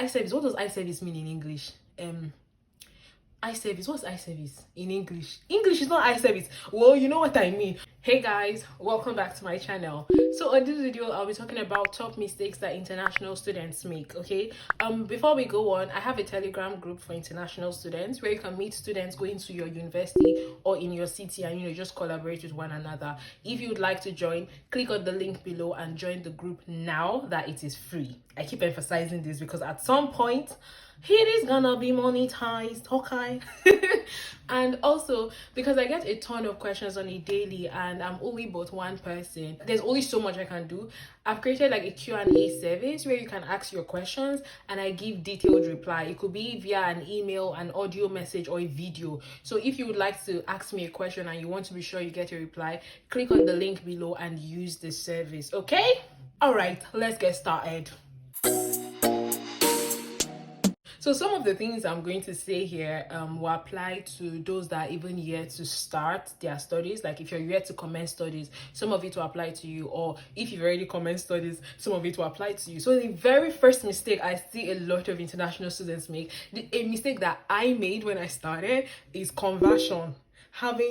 iService. What does iService mean in English? iService. What's iService in English? English is not iService. Well, you know what I mean. Hey guys, welcome back to my channel. So on this video, I'll be talking about top mistakes that international students make. Okay. Before we go on, I have a Telegram group for international students where you can meet students going to your university or in your city and just collaborate with one another. If you would like to join, click on the link below and join the group now that it is free. I keep emphasizing this because at some point it is gonna be monetized, okay? And also because I get a ton of questions on a daily and I'm only but one person, there's only so much I can do. I've created like a Q&A service where you can ask your questions and I give detailed reply. It could be via an email, an audio message, or a video. So if you would like to ask me a question and you want to be sure you get a reply, click on the link below and use this service, okay? All right, let's get started. So some of the things I'm going to say here will apply to those that are even yet to start their studies. Like if you're yet to commence studies, some of it will apply to you, or if you've already commenced studies, some of it will apply to you. So the very first mistake I see a lot of international students make, a mistake that I made when I started, is conversion.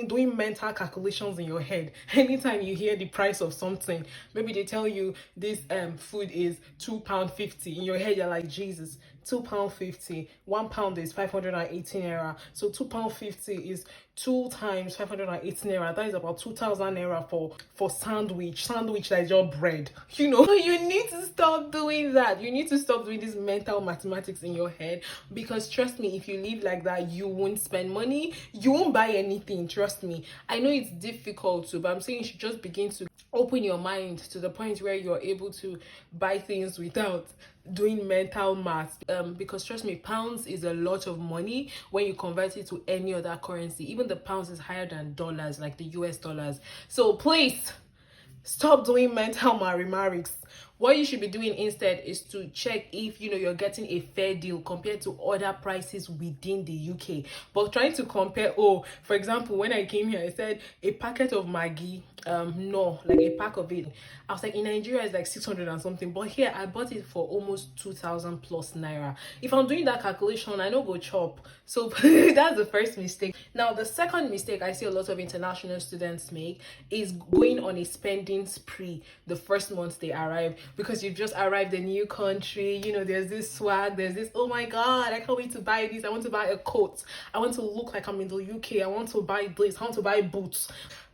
Doing mental calculations in your head. Anytime you hear the price of something, maybe they tell you this food is £2.50, in your head you're like, Jesus, £2.50, £1 is 518 naira, so £2.50 is 2 times 518 naira. That is about 2,000 naira for sandwich that is your bread. So you need to stop doing that. You need to stop doing this mental mathematics in your head, because trust me, if you live like that, you won't spend money, you won't buy anything. Trust me, I know it's difficult to, but I'm saying you should just begin to open your mind to the point where you're able to buy things without doing mental math, because trust me, pounds is a lot of money when you convert it to any other currency. Even the pounds is higher than dollars, like the US dollars. So please stop doing mental mathematics. What you should be doing instead is to check if you're getting a fair deal compared to other prices within the UK. But trying to compare, for example, when I came here, I said a packet of Maggi, like a pack of it, I was like, in Nigeria it's like 600 and something, but here I bought it for almost 2,000 plus naira. If I'm doing that calculation, I know go chop. So that's the first mistake. Now the second mistake I see a lot of international students make is going on a spending spree the first month they arrive, because you've just arrived in a new country. There's this swag, there's this, oh my god, I can't wait to buy this, I want to buy a coat, I want to look like I'm in the UK, I want to buy this, I want to buy boots.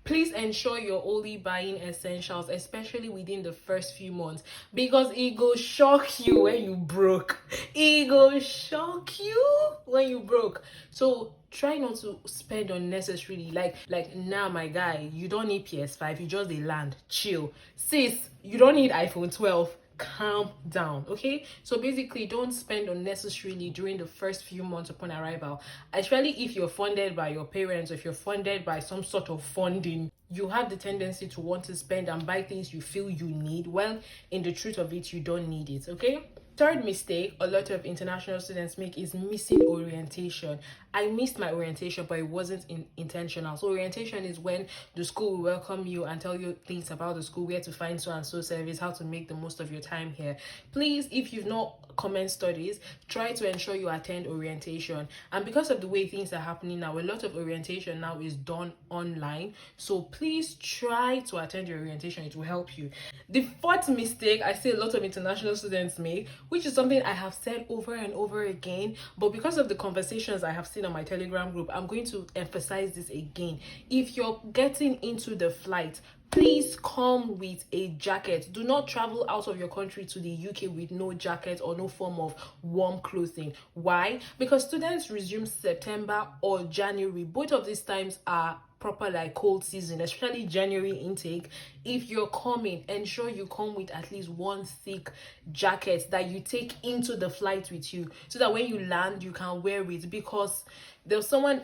Please ensure you're only buying essentials, especially within the first few months, because it go shock you when you broke. It go shock you when you broke. So try not to spend unnecessarily. Like now, my guy, you don't need PS5, you just dey land, chill. Sis, you don't need iPhone 12. Calm down, okay? So basically, don't spend unnecessarily during the first few months upon arrival, especially if you're funded by your parents, or if you're funded by some sort of funding. You have the tendency to want to spend and buy things you feel you need. Well, in the truth of it, you don't need it, okay? Third mistake a lot of international students make is missing orientation. I missed my orientation, but it wasn't intentional. So orientation is when the school will welcome you and tell you things about the school, where to find so and so service, how to make the most of your time here. Please, if you've not commenced studies, try to ensure you attend orientation. And because of the way things are happening now, a lot of orientation now is done online. So please try to attend your orientation. It will help you. The fourth mistake I see a lot of international students make, which is something I have said over and over again, but because of the conversations I have seen on my Telegram group, I'm going to emphasize this again. If you're getting into the flight, please come with a jacket. Do not travel out of your country to the UK with no jacket or no form of warm clothing. Why? Because students resume September or January. Both of these times are proper like cold season, especially January intake. If you're coming, ensure you come with at least one thick jacket that you take into the flight with you, so that when you land you can wear it. Because there's someone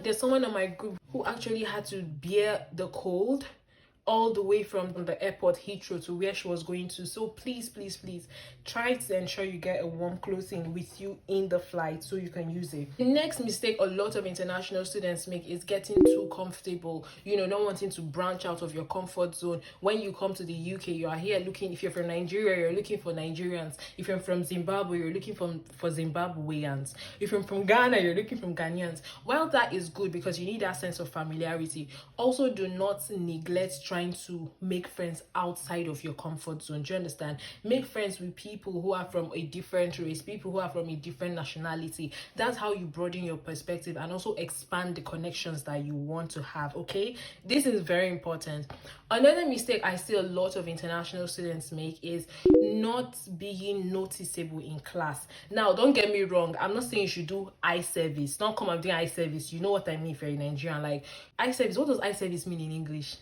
on my group who actually had to bear the cold all the way from the airport Heathrow to where she was going to. So please try to ensure you get a warm clothing with you in the flight so you can use it. The next mistake a lot of international students make is getting too comfortable, not wanting to branch out of your comfort zone. When you come to the UK, you are here looking, if you're from Nigeria, you're looking for Nigerians. If you're from Zimbabwe, you're looking for Zimbabweans. If you're from Ghana, you're looking for Ghanaians. While that is good because you need that sense of familiarity, also do not neglect trying to make friends outside of your comfort zone. Do you understand? Make friends with people who are from a different race, people who are from a different nationality. That's how you broaden your perspective and also expand the connections that you want to have. Okay, this is very important. Another mistake I see a lot of international students make is not being noticeable in class. Now, don't get me wrong, I'm not saying you should do eye service. Don't come and do eye service. You know what I mean if you're in Nigerian. Like, eye service, what does eye service mean in English?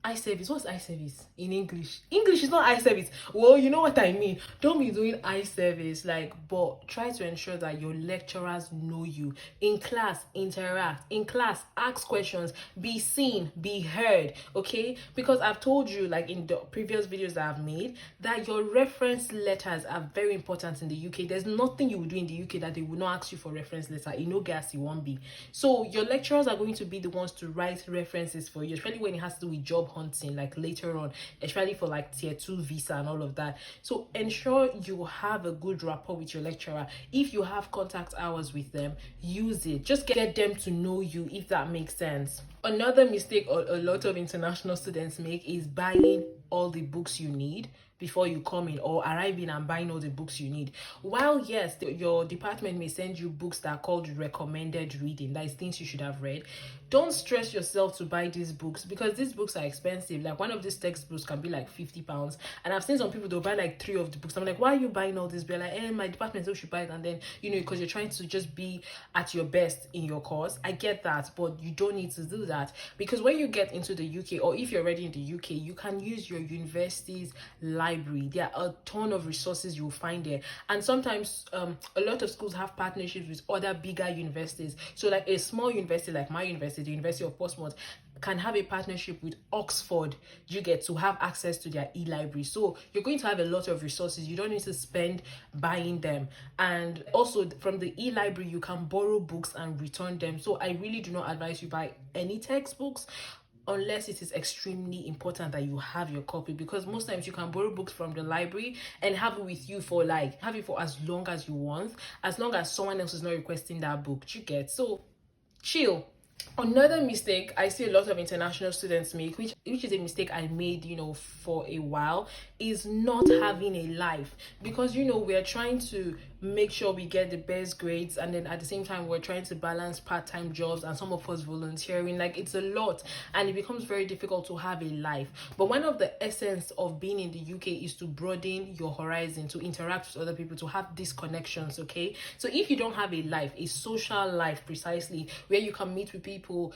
Eye service, what's eye service in English? English is not eye service. Well, you know what I mean. Don't be doing eye service, but try to ensure that your lecturers know you. In class, interact. In class, ask questions. Be seen, be heard, okay? Because I've told you, like in the previous videos that I've made, that your reference letters are very important in the UK. There's nothing you will do in the UK that they will not ask you for reference letter. You know, gas, you won't be. So your lecturers are going to be the ones to write references for you, especially when it has to do with job hunting, like later on, especially for like tier 2 visa and all of that. So ensure you have a good rapport with your lecturer. If you have contact hours with them, use it. Just get them to know you, if that makes sense. Another mistake a lot of international students make is buying all the books you need before you come in, or arriving and buying all the books you need. While yes, your department may send you books that are called recommended reading, that is things you should have read, don't stress yourself to buy these books, because these books are expensive. Like, one of these textbooks can be like £50, and I've seen some people, they'll buy like 3 of the books. I'm like, why are you buying all this? They're like, my department says you should buy it, and then because you're trying to just be at your best in your course. I get that, but you don't need to do that, because when you get into the UK, or if you're already in the UK, you can use your university's library. There are a ton of resources you'll find there, and sometimes a lot of schools have partnerships with other bigger universities. So like a small university like my university, the University of Portsmouth, can have a partnership with Oxford. You get to have access to their e-library, so you're going to have a lot of resources. You don't need to spend buying them. And also from the e-library, you can borrow books and return them. So I really do not advise you buy any textbooks unless it is extremely important that you have your copy, because most times you can borrow books from the library and have it with you for as long as you want, as long as someone else is not requesting that book. You get, so chill. Another mistake I see a lot of international students make, which is a mistake I made, for a while, is not having a life. Because, we're trying to make sure we get the best grades, and then at the same time, we're trying to balance part-time jobs and some of us volunteering. Like, it's a lot, and it becomes very difficult to have a life. But one of the essence of being in the UK is to broaden your horizon, to interact with other people, to have these connections, okay? So if you don't have a life, a social life precisely, where you can meet with people,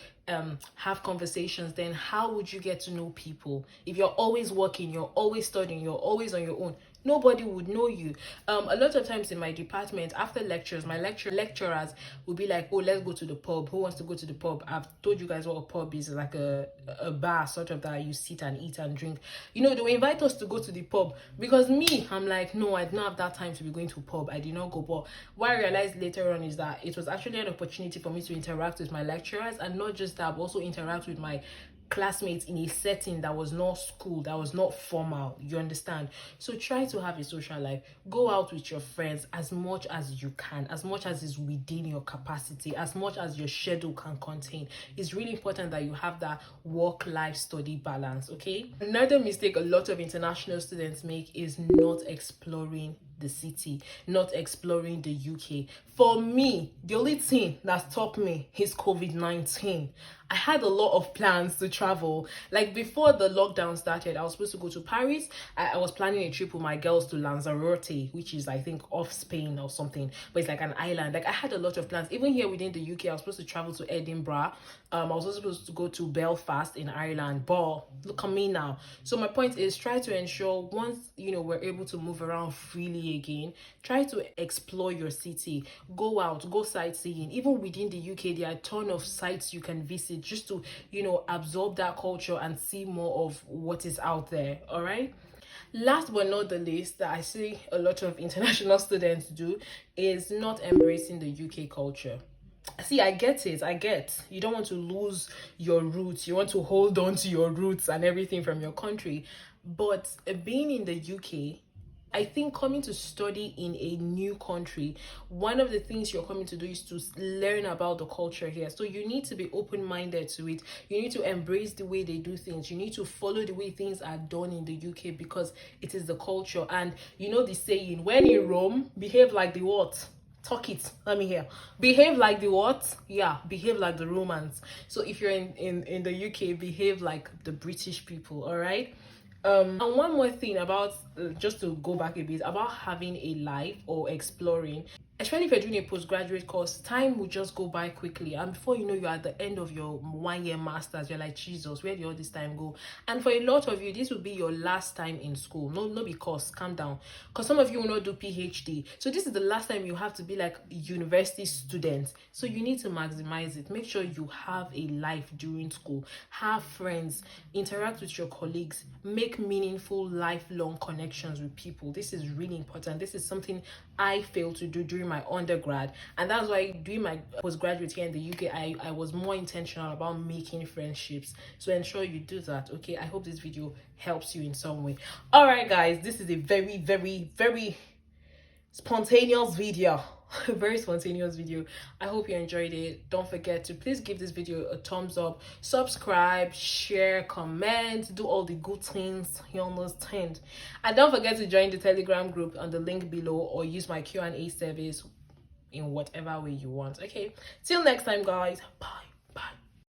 have conversations, then how would you get to know people? If you're always working, you're always studying, you're always on your own, nobody would know you. A lot of times in my department, after lectures, my lecturers will be like, oh, let's go to the pub. Who wants to go to the pub? I've told you guys what a pub is, like a bar sort of that you sit and eat and drink. They will invite us to go to the pub, because I'm like, no, I don't have that time to be going to a pub. I did not go. But what I realized later on is that it was actually an opportunity for me to interact with my lecturers, and not just that, but also interact with my classmates in a setting that was not school, that was not formal. You understand? So try to have a social life. Go out with your friends as much as you can, as much as is within your capacity, as much as your schedule can contain. It's really important that you have that work-life study balance, okay? Another mistake a lot of international students make is not exploring the city, not exploring the UK. For me, the only thing that stopped me is COVID-19. I had a lot of plans to travel. Like, before the lockdown started, I was supposed to go to Paris. I was planning a trip with my girls to Lanzarote, which is, I think, off Spain or something, but it's like an island. Like, I had a lot of plans. Even here within the UK, I was supposed to travel to Edinburgh. I was also supposed to go to Belfast in Ireland, but look at me now. So my point is, try to ensure once, we're able to move around freely again, try to explore your city. Go out, go sightseeing. Even within the UK, there are a ton of sites you can visit. visit, just to, you know, absorb that culture and see more of what is out there. All right. Last but not the least, that I see a lot of international students do, is not embracing the UK culture. See, I get it. I get you don't want to lose your roots. You want to hold on to your roots and everything from your country. But being in the UK, I think coming to study in a new country, one of the things you're coming to do is to learn about the culture here. So you need to be open-minded to it. You need to embrace the way they do things. You need to follow the way things are done in the UK, because it is the culture. And you know the saying, when in Rome, behave like the what? Talk it, let me hear. Behave like the what? Yeah, behave like the Romans. So if you're in the UK, behave like the British people. All right. And one more thing about, just to go back a bit, about having a life or exploring, especially if you're doing a postgraduate course, time will just go by quickly, and before you know, you're at the end of your 1 year masters. You're like, Jesus, where did all this time go? And for a lot of you, this will be your last time in school. No, because calm down, because some of you will not do PhD, so this is the last time you have to be like university students. So you need to maximize it. Make sure you have a life during school, have friends, interact with your colleagues, make meaningful lifelong connections with people. This is really important. This is something I failed to do during my undergrad, and that's why doing my postgraduate here in the UK, I was more intentional about making friendships. So ensure you do that. Okay, I hope this video helps you in some way. All right guys, this is a very, very, very spontaneous video. Very spontaneous video. I hope you enjoyed it. Don't forget to please give this video a thumbs up, subscribe, share, comment, do all the good things, you understand. And don't forget to join the Telegram group on the link below, or use my Q&A service in whatever way you want. Okay, till next time guys, bye.